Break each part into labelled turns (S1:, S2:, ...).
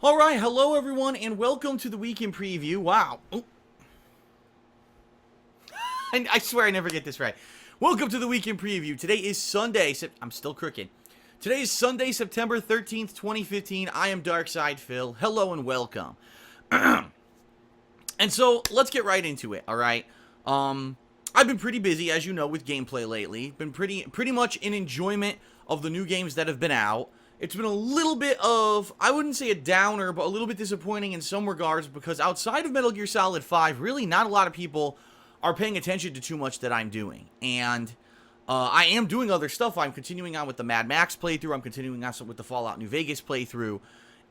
S1: Alright, hello everyone, and welcome to the weekend preview. Wow. Oh. I swear I never get this right. Welcome to the weekend preview. Today is Sunday, I'm still crooked. Today is Sunday, September 13th, 2015. I am Darkside Phil. Hello and welcome. And so, let's get right into it, alright? I've been pretty busy, as you know, with gameplay lately. Been pretty much in enjoyment of the new games that have been out. It's been a little bit of, I wouldn't say a downer, but a little bit disappointing in some regards, because outside of Metal Gear Solid 5, really not a lot of people are paying attention to too much that I'm doing. And I am doing other stuff. I'm continuing on with the Mad Max playthrough. I'm continuing on with the Fallout New Vegas playthrough.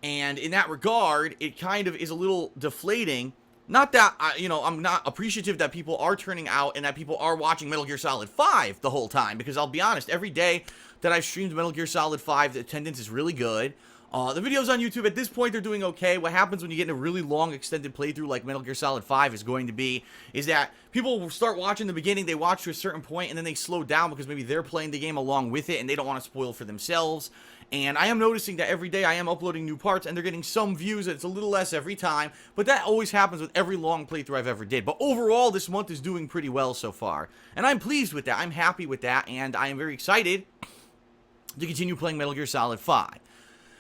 S1: And in that regard, it kind of is a little deflating. Not that, I'm not appreciative that people are turning out and that people are watching Metal Gear Solid 5 the whole time. Because I'll be honest, every day that I've streamed Metal Gear Solid 5, the attendance is really good. The videos on YouTube, at this point, they're doing okay. What happens when you get in a really long, extended playthrough like Metal Gear Solid 5 is going to be, is that people will start watching the beginning, they watch to a certain point, and then they slow down because maybe they're playing the game along with it, and they don't want to spoil for themselves. And I am noticing that every day I am uploading new parts, and they're getting some views, and it's a little less every time, but that always happens with every long playthrough I've ever did. But overall, this month is doing pretty well so far, and I'm pleased with that. I'm happy with that, and I am very excited to continue playing Metal Gear Solid 5.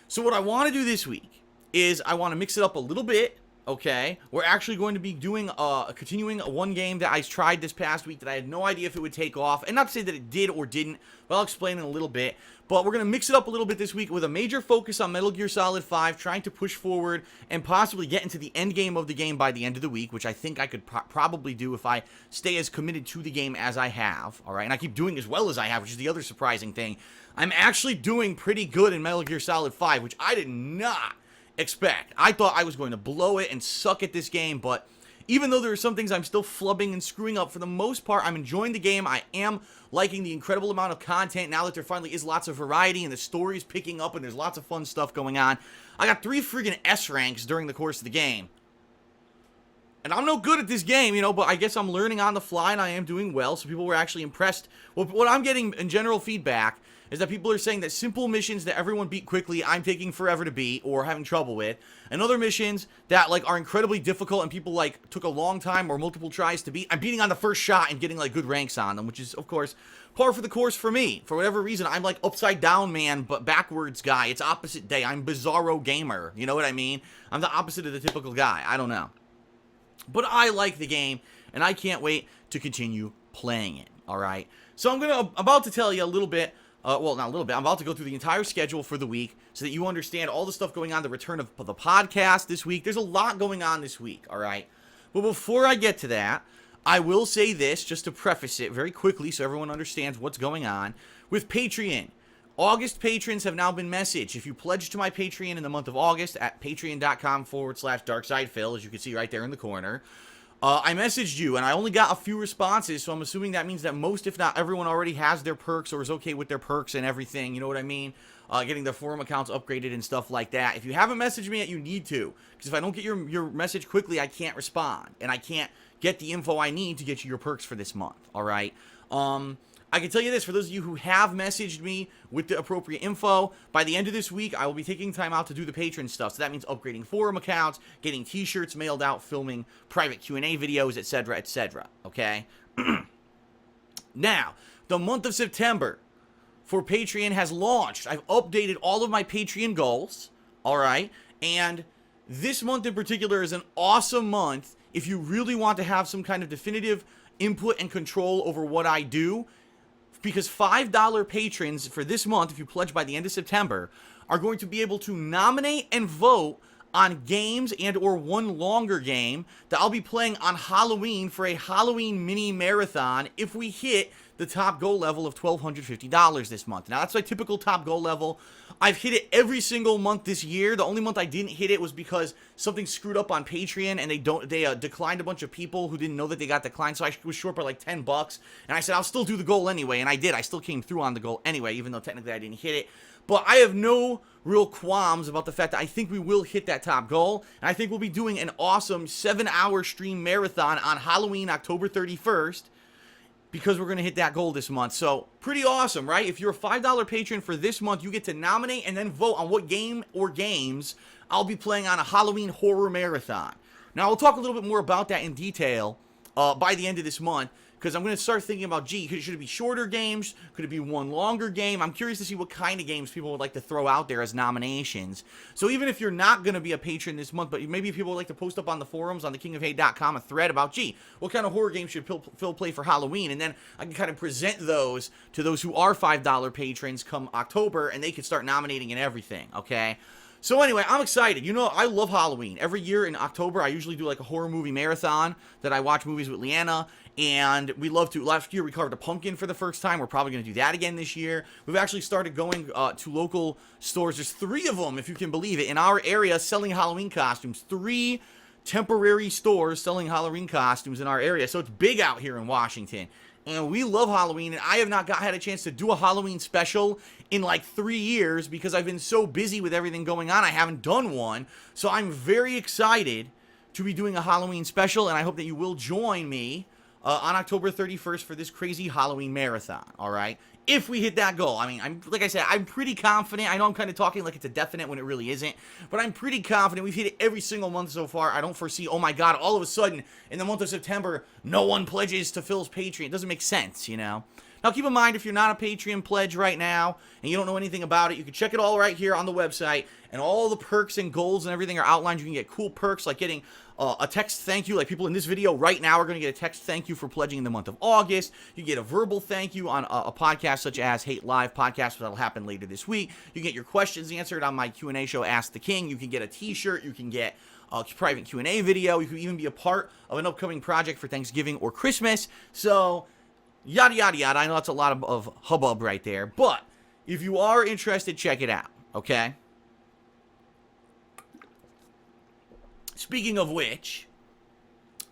S1: So what I want to do this week is I want to mix it up a little bit, okay? We're actually going to be doing continuing one game that I tried this past week that I had no idea if it would take off. And not to say that it did or didn't, but I'll explain in a little bit. But we're going to mix it up a little bit this week with a major focus on Metal Gear Solid 5, trying to push forward and possibly get into the end game of the game by the end of the week, which I think I could probably do if I stay as committed to the game as I have, all right? And I keep doing as well as I have, which is the other surprising thing. I'm actually doing pretty good in Metal Gear Solid 5, which I did not expect. I thought I was going to blow it and suck at this game, but even though there are some things I'm still flubbing and screwing up, for the most part, I'm enjoying the game. I am liking the incredible amount of content now that there finally is lots of variety and the story's picking up and there's lots of fun stuff going on. I got 3 friggin' S ranks during the course of the game. And I'm no good at this game, but I guess I'm learning on the fly and I am doing well, so people were actually impressed. Well, what I'm getting in general feedback is that people are saying that simple missions that everyone beat quickly, I'm taking forever to beat or having trouble with, and other missions that are incredibly difficult and people took a long time or multiple tries to beat, I'm beating on the first shot and getting good ranks on them, which is of course par for the course for me. For whatever reason, I'm upside down man but backwards guy. It's opposite day. I'm bizarro gamer. You know what I mean? I'm the opposite of the typical guy. I don't know. But I like the game and I can't wait to continue playing it. All right. So I'm about to tell you a little bit. Well, not a little bit. I'm about to go through the entire schedule for the week so that you understand all the stuff going on, the return of the podcast this week. There's a lot going on this week, all right? But before I get to that, I will say this just to preface it very quickly so everyone understands what's going on. With Patreon, August patrons have now been messaged. If you pledge to my Patreon in the month of August at patreon.com/DarksidePhil, as you can see right there in the corner, I messaged you, and I only got a few responses, so I'm assuming that means that most, if not everyone, already has their perks or is okay with their perks and everything, you know what I mean? Getting their forum accounts upgraded and stuff like that. If you haven't messaged me yet, you need to, because if I don't get your message quickly, I can't respond, and I can't get the info I need to get you your perks for this month, alright? I can tell you this, for those of you who have messaged me with the appropriate info, by the end of this week, I will be taking time out to do the patron stuff. So that means upgrading forum accounts, getting t-shirts mailed out, filming private Q&A videos, etc., okay? Now, the month of September for Patreon has launched. I've updated all of my Patreon goals, all right? And this month in particular is an awesome month if you really want to have some kind of definitive input and control over what I do, because $5 patrons for this month, if you pledge by the end of September, are going to be able to nominate and vote on games and or one longer game that I'll be playing on Halloween for a Halloween mini marathon if we hit the top goal level of $1,250 this month. Now, that's my typical top goal level. I've hit it every single month this year. The only month I didn't hit it was because something screwed up on Patreon and they declined a bunch of people who didn't know that they got declined, so I was short by $10. And I said, I'll still do the goal anyway, and I did. I still came through on the goal anyway, even though technically I didn't hit it. But I have no real qualms about the fact that I think we will hit that top goal, and I think we'll be doing an awesome 7-hour stream marathon on Halloween, October 31st, because we're going to hit that goal this month. So, pretty awesome, right? If you're a $5 patron for this month, you get to nominate and then vote on what game or games I'll be playing on a Halloween horror marathon. Now, we'll talk a little bit more about that in detail by the end of this month, because I'm going to start thinking about, should it be shorter games? Could it be one longer game? I'm curious to see what kind of games people would like to throw out there as nominations. So even if you're not going to be a patron this month, but maybe people would like to post up on the forums on thekingofhate.com a thread about, what kind of horror games should Phil play for Halloween? And then I can kind of present those to those who are $5 patrons come October, and they can start nominating and everything, okay? So anyway, I'm excited. You know, I love Halloween. Every year in October, I usually do like a horror movie marathon that I watch movies with Leanna, and we love to. Last year, we carved a pumpkin for the first time. We're probably going to do that again this year. We've actually started going to local stores. There's 3 of them, if you can believe it, in our area selling Halloween costumes. 3 temporary stores selling Halloween costumes in our area. So it's big out here in Washington. And we love Halloween, and I have not had a chance to do a Halloween special in like 3 years because I've been so busy with everything going on. I haven't done one. So I'm very excited to be doing a Halloween special, and I hope that you will join me on October 31st for this crazy Halloween marathon, all right? If we hit that goal. I mean, like I said, I'm pretty confident. I know I'm kind of talking like it's a definite when it really isn't, but I'm pretty confident. We've hit it every single month so far. I don't foresee, oh my God, all of a sudden, in the month of September, no one pledges to Phil's Patreon. It doesn't make sense, you know? Now, keep in mind, if you're not a Patreon pledge right now, and you don't know anything about it, you can check it all right here on the website, and all the perks and goals and everything are outlined. You can get cool perks like getting a text thank you, like people in this video right now are going to get a text thank you for pledging in the month of August. You get a verbal thank you on a podcast such as Hate Live podcast, that'll happen later this week. You get your questions answered on my Q&A show, Ask the King. You can get a t-shirt. You can get a private Q&A video. You can even be a part of an upcoming project for Thanksgiving or Christmas. So, yada, yada, yada. I know that's a lot of hubbub right there. But if you are interested, check it out, okay? Speaking of which,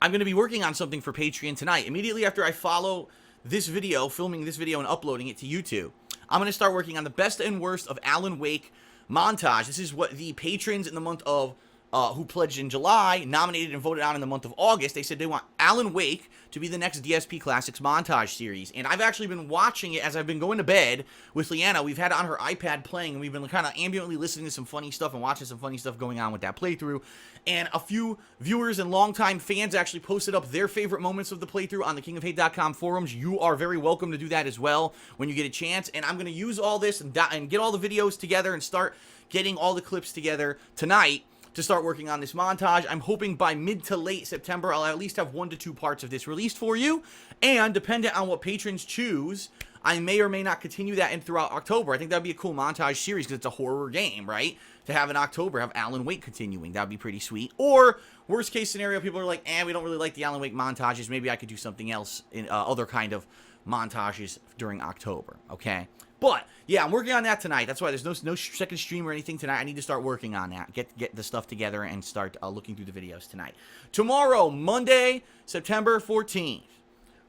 S1: I'm going to be working on something for Patreon tonight. Immediately after I follow this video, filming this video and uploading it to YouTube, I'm going to start working on the best and worst of Alan Wake montage. This is what the patrons in the month of, who pledged in July, nominated and voted on in the month of August. They said they want Alan Wake to be the next DSP Classics montage series. And I've actually been watching it as I've been going to bed with Leanna. We've had it on her iPad playing, and we've been kind of ambiently listening to some funny stuff and watching some funny stuff going on with that playthrough. And a few viewers and longtime fans actually posted up their favorite moments of the playthrough on the kingofhate.com forums. You are very welcome to do that as well when you get a chance. And I'm going to use all this and get all the videos together and start getting all the clips together tonight to start working on this montage. I'm hoping by mid to late September, I'll at least have 1 to 2 parts of this released for you. And dependent on what patrons choose, I may or may not continue that in throughout October. I think that'd be a cool montage series because it's a horror game, right? To have in October, have Alan Wake continuing. That'd be pretty sweet. Or, worst case scenario, people are like, we don't really like the Alan Wake montages. Maybe I could do something else in other kind of montages during October, okay? But, yeah, I'm working on that tonight. That's why there's no second stream or anything tonight. I need to start working on that. Get the stuff together and start looking through the videos tonight. Tomorrow, Monday, September 14th,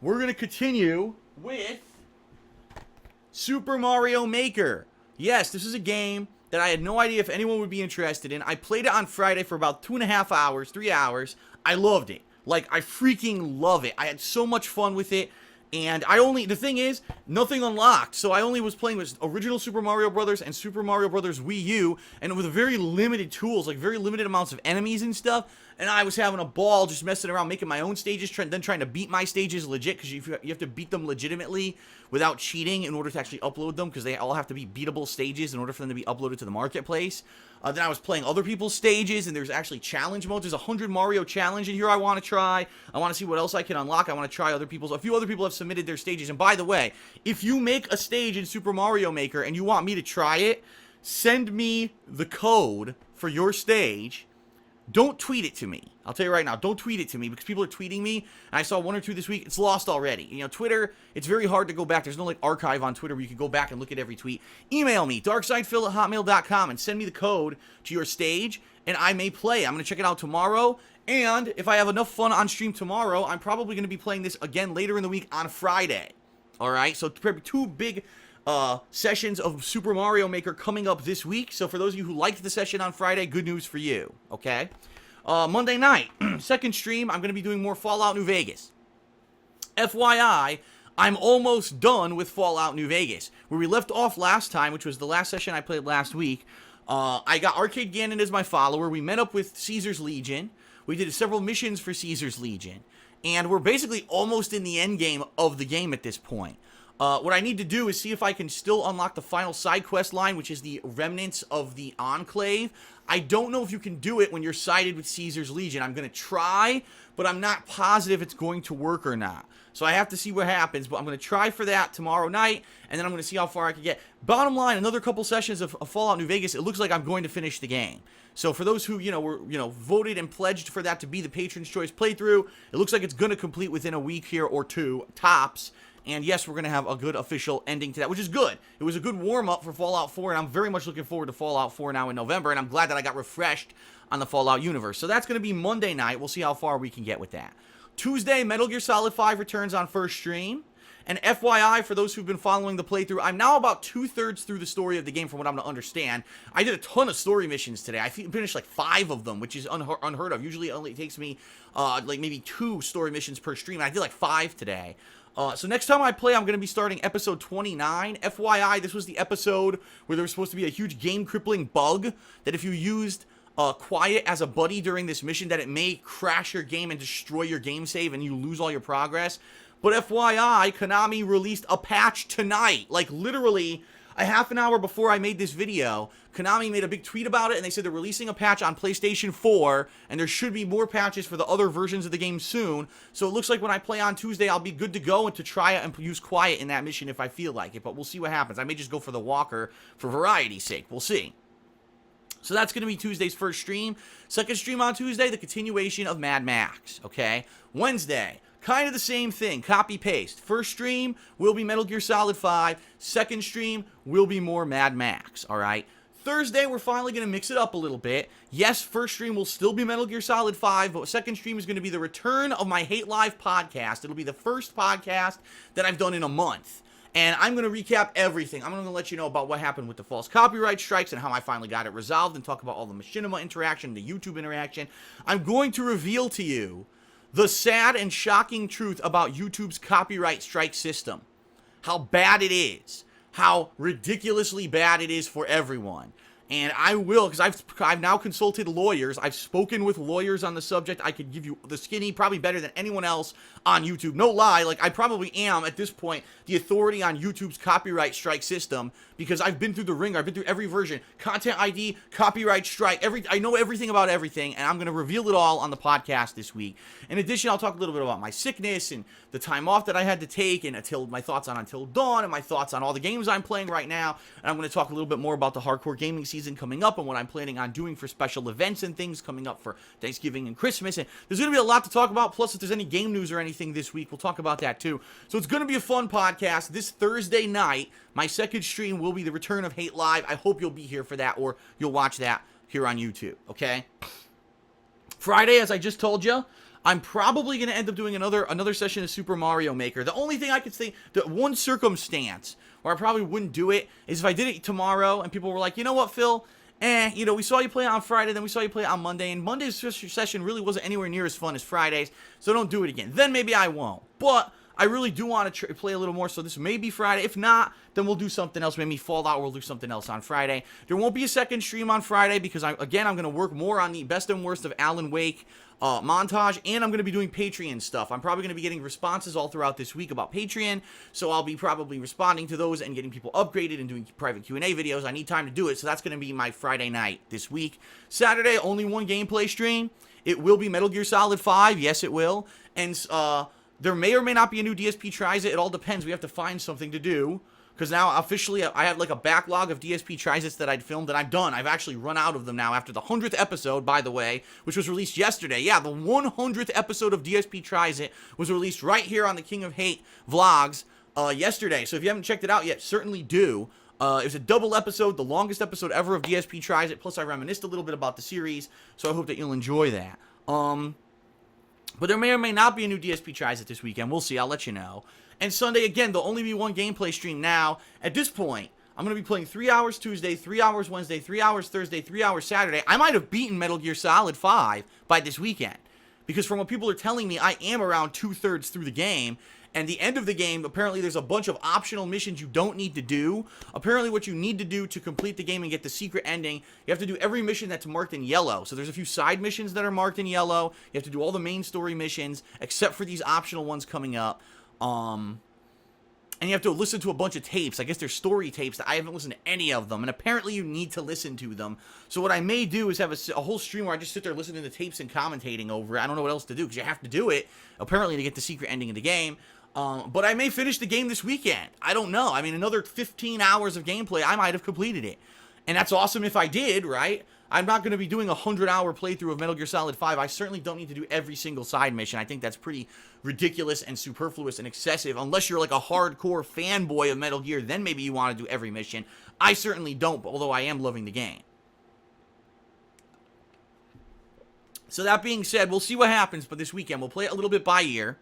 S1: we're going to continue with Super Mario Maker. Yes, this is a game that I had no idea if anyone would be interested in. I played it on Friday for about 2.5 hours, 3 hours. I loved it. Like, I freaking love it. I had so much fun with it. And the thing is, nothing unlocked. So I only was playing with original Super Mario Brothers and Super Mario Brothers Wii U, and with very limited tools, like very limited amounts of enemies and stuff. And I was having a ball just messing around, making my own stages, then trying to beat my stages legit, because you have to beat them legitimately without cheating in order to actually upload them, because they all have to be beatable stages in order for them to be uploaded to the marketplace. Then I was playing other people's stages, and there's actually challenge modes. There's a 100 Mario challenge in here I want to try. I want to see what else I can unlock. I want to try other people's. A few other people have submitted their stages. And by the way, if you make a stage in Super Mario Maker and you want me to try it, send me the code for your stage. Don't tweet it to me. I'll tell you right now, don't tweet it to me, because people are tweeting me, and I saw 1 or 2 this week. It's lost already. You know, Twitter, it's very hard to go back. There's no, like, archive on Twitter where you can go back and look at every tweet. Email me, darksidefil@hotmail.com, and send me the code to your stage, and I may play. I'm going to check it out tomorrow, and if I have enough fun on stream tomorrow, I'm probably going to be playing this again later in the week on Friday. All right? So, 2 big sessions of Super Mario Maker coming up this week. So for those of you who liked the session on Friday, good news for you, okay? Monday night, second stream, I'm going to be doing more Fallout New Vegas. FYI, I'm almost done with Fallout New Vegas. Where we left off last time, which was the last session I played last week, I got Arcade Gannon as my follower. We met up with Caesar's Legion. We did several missions for Caesar's Legion. And we're basically almost in the end game of the game at this point. What I need to do is see if I can still unlock the final side quest line, which is the remnants of the Enclave. I don't know if you can do it when you're sided with Caesar's Legion. I'm going to try, but I'm not positive it's going to work or not. So I have to see what happens, but I'm going to try for that tomorrow night, and then I'm going to see how far I can get. Bottom line, another couple sessions of Fallout New Vegas, it looks like I'm going to finish the game. So for those who, were, voted and pledged for that to be the Patron's Choice playthrough, it looks like it's going to complete within a week here or two, tops. And yes, we're going to have a good official ending to that, which is good. It was a good warm-up for Fallout 4, and I'm very much looking forward to Fallout 4 now in November, and I'm glad that I got refreshed on the Fallout universe. So that's going to be Monday night. We'll see how far we can get with that. Tuesday, Metal Gear Solid 5 returns on first stream. And FYI, for those who've been following the playthrough, I'm now about 2/3 through the story of the game from what I'm to understand. I did a ton of story missions today. I finished like 5 of them, which is unheard of. Usually it only takes me like maybe 2 story missions per stream. I did like 5 today. So next time I play, I'm going to be starting episode 29. FYI, this was the episode where there was supposed to be a huge game-crippling bug that if you used Quiet as a buddy during this mission, that it may crash your game and destroy your game save and you lose all your progress. But FYI, Konami released a patch tonight. Like, literally, a half an hour before I made this video, Konami made a big tweet about it, and they said they're releasing a patch on PlayStation 4, and there should be more patches for the other versions of the game soon. So it looks like when I play on Tuesday, I'll be good to go and to try it and use Quiet in that mission if I feel like it. But we'll see what happens. I may just go for the Walker for variety's sake. We'll see. So that's going to be Tuesday's first stream. Second stream on Tuesday, the continuation of Mad Max, okay? Wednesday, kind of the same thing, copy-paste. First stream will be Metal Gear Solid 5. Second stream will be more Mad Max, all right? Thursday, we're finally going to mix it up a little bit. Yes, first stream will still be Metal Gear Solid 5, but second stream is going to be the return of my Hate Live podcast. It'll be the first podcast that I've done in a month. And I'm going to recap everything. I'm going to let you know about what happened with the false copyright strikes and how I finally got it resolved and talk about all the machinima interaction, the YouTube interaction. I'm going to reveal to you the sad and shocking truth about YouTube's copyright strike system. How bad it is. How ridiculously bad it is for everyone. And I will, because I've now consulted lawyers. I've spoken with lawyers on the subject. I could give you the skinny, probably better than anyone else on YouTube. No lie, like I probably am, at this point, the authority on YouTube's copyright strike system, because I've been through the ringer. I've been through every version. Content ID, copyright strike, I know everything about everything, and I'm going to reveal it all on the podcast this week. In addition, I'll talk a little bit about my sickness and the time off that I had to take, and my thoughts on Until Dawn, and my thoughts on all the games I'm playing right now. And I'm going to talk a little bit more about the hardcore gaming season coming up and what I'm planning on doing for special events and things coming up for Thanksgiving and Christmas. And there's going to be a lot to talk about. Plus, if there's any game news or anything this week, we'll talk about that too. So it's going to be a fun podcast. This Thursday night, my second stream will be the return of Hate Live. I hope you'll be here for that, or you'll watch that here on YouTube, okay? Friday, as I just told you, I'm probably going to end up doing another session of Super Mario Maker. The only thing I could say, the one circumstance where I probably wouldn't do it is if I did it tomorrow and people were like, you know what, Phil? We saw you play it on Friday, then we saw you play it on Monday, and Monday's session really wasn't anywhere near as fun as Friday's, so don't do it again. Then maybe I won't. But I really do want to play a little more, so this may be Friday. If not, then we'll do something else. Maybe Fallout, or we'll do something else on Friday. There won't be a second stream on Friday because, I'm going to work more on the best and worst of Alan Wake montage, and I'm going to be doing Patreon stuff. I'm probably going to be getting responses all throughout this week about Patreon, so I'll be probably responding to those and getting people upgraded and doing private Q&A videos. I need time to do it, so that's going to be my Friday night this week. Saturday, only one gameplay stream. It will be Metal Gear Solid 5. Yes, it will. And there may or may not be a new DSP Tries It. It all depends. We have to find something to do. Because now, officially, I have like a backlog of DSP Tries Its that I'd filmed, and I'm done. I've actually run out of them now after the 100th episode, by the way, which was released yesterday. Yeah, the 100th episode of DSP Tries It was released right here on the King of Hate vlogs yesterday. So if you haven't checked it out yet, certainly do. It was a double episode, the longest episode ever of DSP Tries It. Plus, I reminisced a little bit about the series, so I hope that you'll enjoy that. But there may or may not be a new DSP Tries It this weekend. We'll see. I'll let you know. And Sunday, again, there'll only be one gameplay stream now. At this point, I'm going to be playing 3 hours Tuesday, 3 hours Wednesday, 3 hours Thursday, 3 hours Saturday. I might have beaten Metal Gear Solid 5 by this weekend. Because from what people are telling me, I am around 2/3 through the game. And the end of the game, apparently there's a bunch of optional missions you don't need to do. Apparently what you need to do to complete the game and get the secret ending, you have to do every mission that's marked in yellow. So there's a few side missions that are marked in yellow. You have to do all the main story missions, except for these optional ones coming up. And you have to listen to a bunch of tapes. I guess they're story tapes that I haven't listened to any of them. And apparently you need to listen to them. So what I may do is have a whole stream where I just sit there listening to tapes and commentating over it. I don't know what else to do because you have to do it, apparently, to get the secret ending of the game. But I may finish the game this weekend. I don't know. I mean, another 15 hours of gameplay, I might have completed it. And that's awesome if I did, right? I'm not going to be doing a 100-hour playthrough of Metal Gear Solid 5. I certainly don't need to do every single side mission. I think that's pretty ridiculous and superfluous and excessive. Unless you're like a hardcore fanboy of Metal Gear, then maybe you want to do every mission. I certainly don't, although I am loving the game. So that being said, we'll see what happens, but this weekend we'll play it a little bit by ear,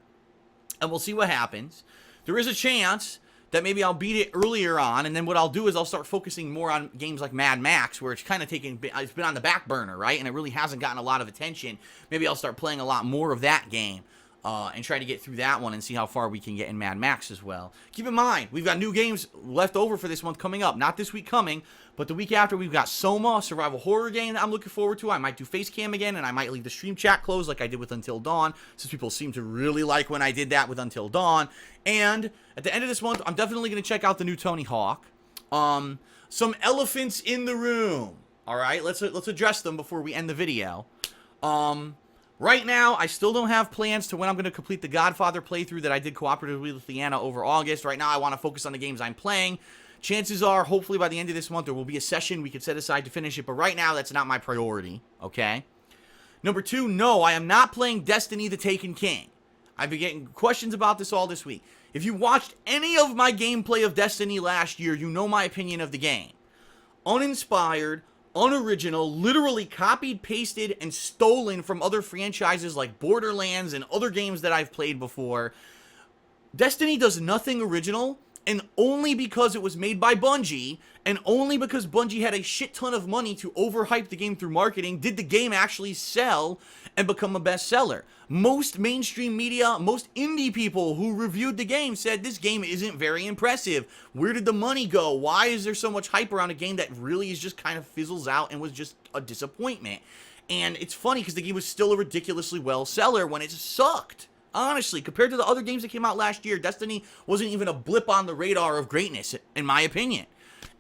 S1: and we'll see what happens. There is a chance that maybe I'll beat it earlier on, and then what I'll do is I'll start focusing more on games like Mad Max, where it's kind of it's been on the back burner, right? And it really hasn't gotten a lot of attention. Maybe I'll start playing a lot more of that game, and try to get through that one and see how far we can get in Mad Max as well. Keep in mind, we've got new games left over for this month coming up. Not this week coming, but the week after we've got Soma, a survival horror game that I'm looking forward to. I might do face cam again, and I might leave the stream chat closed like I did with Until Dawn, since people seem to really like when I did that with Until Dawn. And at the end of this month, I'm definitely going to check out the new Tony Hawk. Some elephants in the room. All right, let's address them before we end the video. Right now, I still don't have plans to when I'm going to complete the Godfather playthrough that I did cooperatively with Leanna over August. Right now, I want to focus on the games I'm playing. Chances are, hopefully by the end of this month, there will be a session we could set aside to finish it. But right now, that's not my priority, okay? Number 2, no, I am not playing Destiny the Taken King. I've been getting questions about this all this week. If you watched any of my gameplay of Destiny last year, you know my opinion of the game. Uninspired, unoriginal, literally copied, pasted, and stolen from other franchises like Borderlands and other games that I've played before. Destiny does nothing original, and only because it was made by Bungie, and only because Bungie had a shit ton of money to overhype the game through marketing, did the game actually sell and become a bestseller. Most mainstream media, most indie people who reviewed the game said this game isn't very impressive. Where did the money go? Why is there so much hype around a game that really is just kind of fizzles out and was just a disappointment? And it's funny because the game was still a ridiculously well seller when it sucked. Honestly, compared to the other games that came out last year, Destiny wasn't even a blip on the radar of greatness, in my opinion.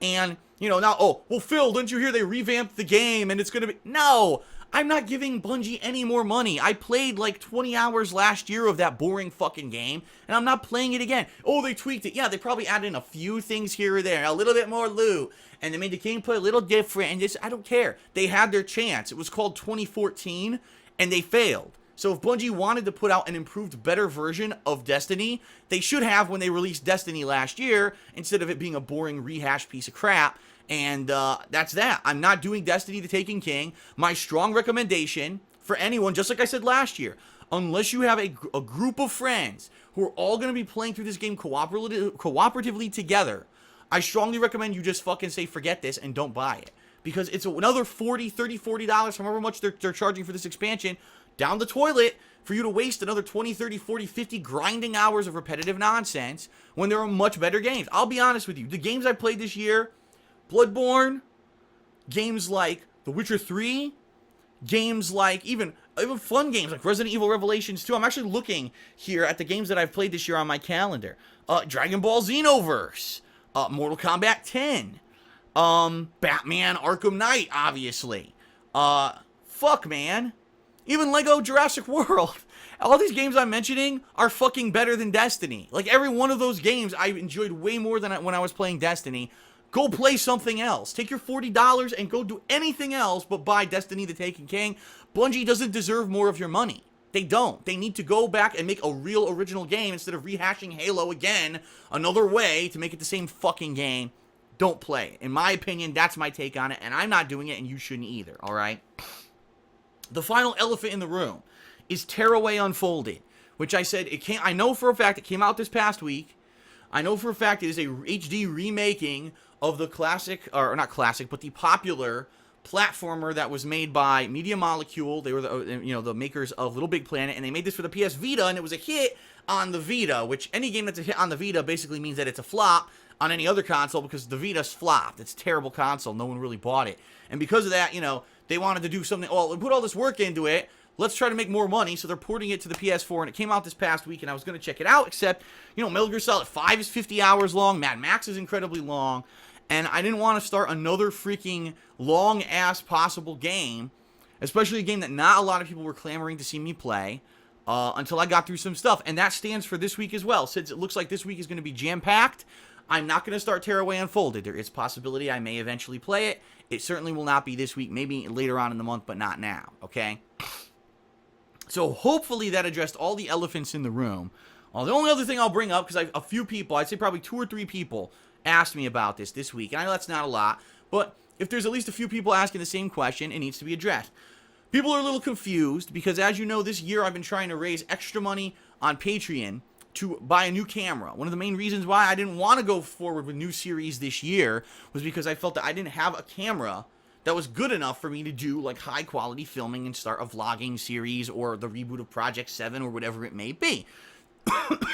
S1: And, you know, now, oh, well, Phil, didn't you hear they revamped the game and it's going to be... No! I'm not giving Bungie any more money. I played like 20 hours last year of that boring fucking game, and I'm not playing it again. Oh, they tweaked it. Yeah, they probably added in a few things here or there, a little bit more loot, and they made the gameplay a little different, and just, I don't care. They had their chance. It was called 2014, and they failed. So if Bungie wanted to put out an improved, better version of Destiny, they should have when they released Destiny last year, instead of it being a boring rehashed piece of crap. And that's that. I'm not doing Destiny the Taken King. My strong recommendation for anyone, just like I said last year, unless you have a group of friends who are all going to be playing through this game cooperatively together, I strongly recommend you just fucking say forget this and don't buy it. Because it's another $40, however much they're charging for this expansion, down the toilet for you to waste another 20, 30, 40, 50 grinding hours of repetitive nonsense when there are much better games. I'll be honest with you. The games I played this year, Bloodborne, games like The Witcher 3, games like even fun games like Resident Evil Revelations 2. I'm actually looking here at the games that I've played this year on my calendar. Dragon Ball Xenoverse, Mortal Kombat 10, Batman Arkham Knight, obviously. Fuck, man. Even Lego Jurassic World. All these games I'm mentioning are fucking better than Destiny. Like, every one of those games I enjoyed way more than when I was playing Destiny. Go play something else. Take your $40 and go do anything else but buy Destiny the Taken King. Bungie doesn't deserve more of your money. They don't. They need to go back and make a real original game instead of rehashing Halo again another way to make it the same fucking game. Don't play it. In my opinion, that's my take on it, and I'm not doing it, and you shouldn't either, alright? The final elephant in the room is Tearaway Unfolded, which I said, I know for a fact it came out this past week. I know for a fact it is a HD remaking of the classic, or not classic, but the popular platformer that was made by Media Molecule. They were the makers of Little Big Planet, and they made this for the PS Vita, and it was a hit on the Vita, which any game that's a hit on the Vita basically means that it's a flop on any other console, because the Vita's flopped. It's a terrible console. No one really bought it. And because of that, they wanted to do something. Well, we put all this work into it. Let's try to make more money. So they're porting it to the PS4, and it came out this past week, and I was going to check it out, except, Metal Gear Solid 5 is 50 hours long. Mad Max is incredibly long. And I didn't want to start another freaking long-ass possible game, especially a game that not a lot of people were clamoring to see me play, until I got through some stuff. And that stands for this week as well. Since it looks like this week is going to be jam-packed, I'm not going to start Tearaway Unfolded. There is a possibility I may eventually play it. It certainly will not be this week, maybe later on in the month, but not now, okay? So hopefully that addressed all the elephants in the room. The only other thing I'll bring up, because a few people, I'd say probably 2 or 3 people, asked me about this week, and I know that's not a lot, but if there's at least a few people asking the same question, it needs to be addressed. People are a little confused, because as you know, this year I've been trying to raise extra money on Patreon to buy a new camera. One of the main reasons why I didn't want to go forward with new series this year was because I felt that I didn't have a camera that was good enough for me to do like high quality filming and start a vlogging series or the reboot of Project 7 or whatever it may be.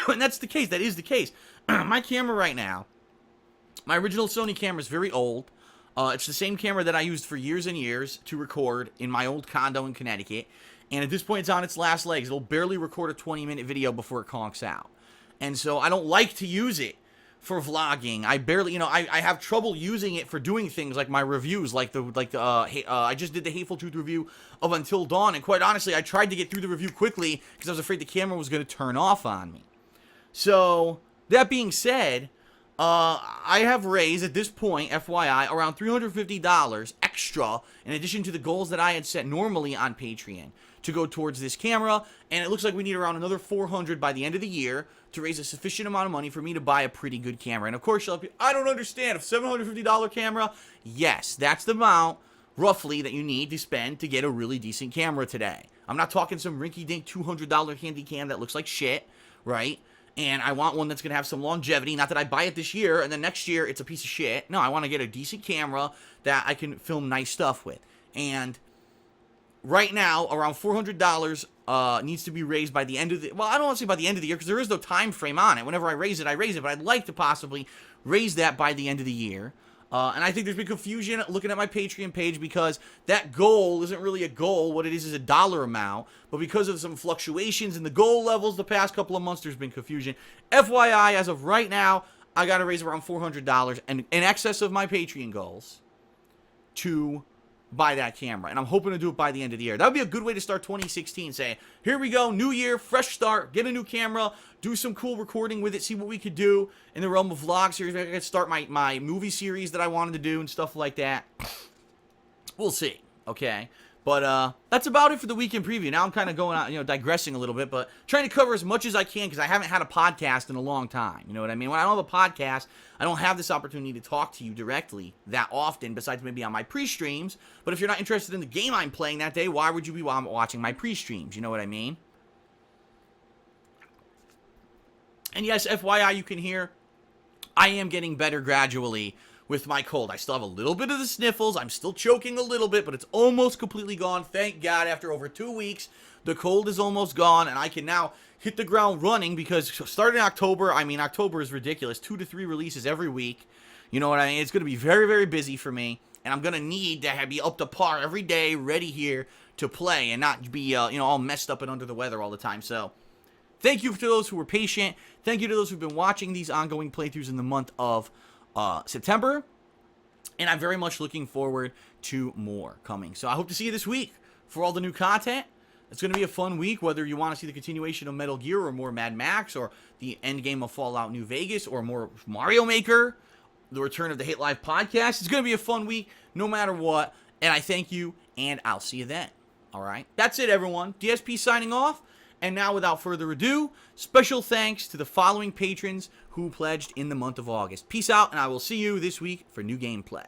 S1: And that's the case. That is the case. My camera right now, my original Sony camera is very old. It's the same camera that I used for years and years to record in my old condo in Connecticut. And at this point, it's on its last legs. It'll barely record a 20-minute video before it conks out. And so I don't like to use it for vlogging. I barely, I have trouble using it for doing things like my reviews, I just did the Hateful Truth review of Until Dawn. And quite honestly, I tried to get through the review quickly because I was afraid the camera was going to turn off on me. So that being said, I have raised, at this point, FYI, around $350 extra, in addition to the goals that I had set normally on Patreon, to go towards this camera, and it looks like we need around another $400 by the end of the year to raise a sufficient amount of money for me to buy a pretty good camera. And of course, you'll be, I don't understand, a $750 camera? Yes, that's the amount, roughly, that you need to spend to get a really decent camera today. I'm not talking some rinky-dink $200 handy cam that looks like shit, right? And I want one that's going to have some longevity. Not that I buy it this year, and then next year it's a piece of shit. No, I want to get a decent camera that I can film nice stuff with. And right now, around $400 needs to be raised by the end of the... Well, I don't want to say by the end of the year, because there is no time frame on it. Whenever I raise it, I raise it. But I'd like to possibly raise that by the end of the year. And I think there's been confusion looking at my Patreon page, because that goal isn't really a goal. What it is a dollar amount. But because of some fluctuations in the goal levels the past couple of months, there's been confusion. FYI, as of right now, I got to raise around $400 and in excess of my Patreon goals to buy that camera. And I'm hoping to do it by the end of the year. That would be a good way to start 2016. Say, here we go, new year, fresh start, get a new camera, do some cool recording with it, see what we could do in the realm of vlog series. I could start my movie series that I wanted to do and stuff like that. We'll see, okay? But that's about it for the weekend preview. Now I'm kind of going out, digressing a little bit, but trying to cover as much as I can, because I haven't had a podcast in a long time. You know what I mean? When I don't have a podcast, I don't have this opportunity to talk to you directly that often, besides maybe on my pre-streams. But if you're not interested in the game I'm playing that day, why would you be watching my pre-streams? You know what I mean? And yes, FYI, you can hear I am getting better gradually with my cold. I still have a little bit of the sniffles. I'm still choking a little bit, but it's almost completely gone. Thank God, after over 2 weeks, the cold is almost gone, and I can now hit the ground running, because starting in October, October is ridiculous. 2 to 3 releases every week. You know what I mean? It's going to be very, very busy for me, and I'm going to need to be up to par every day, ready here to play, and not be, all messed up and under the weather all the time. So, thank you to those who were patient. Thank you to those who've been watching these ongoing playthroughs in the month of September, and I'm very much looking forward to more coming. So I hope to see you this week for all the new content. It's going to be a fun week, whether you want to see the continuation of Metal Gear or more Mad Max or the end game of Fallout New Vegas or more Mario Maker, the return of the Hate Live podcast. It's going to be a fun week no matter what, and I thank you, and I'll see you then. All right? That's it, everyone. DSP signing off. And now, without further ado, special thanks to the following patrons who pledged in the month of August. Peace out, and I will see you this week for new gameplay.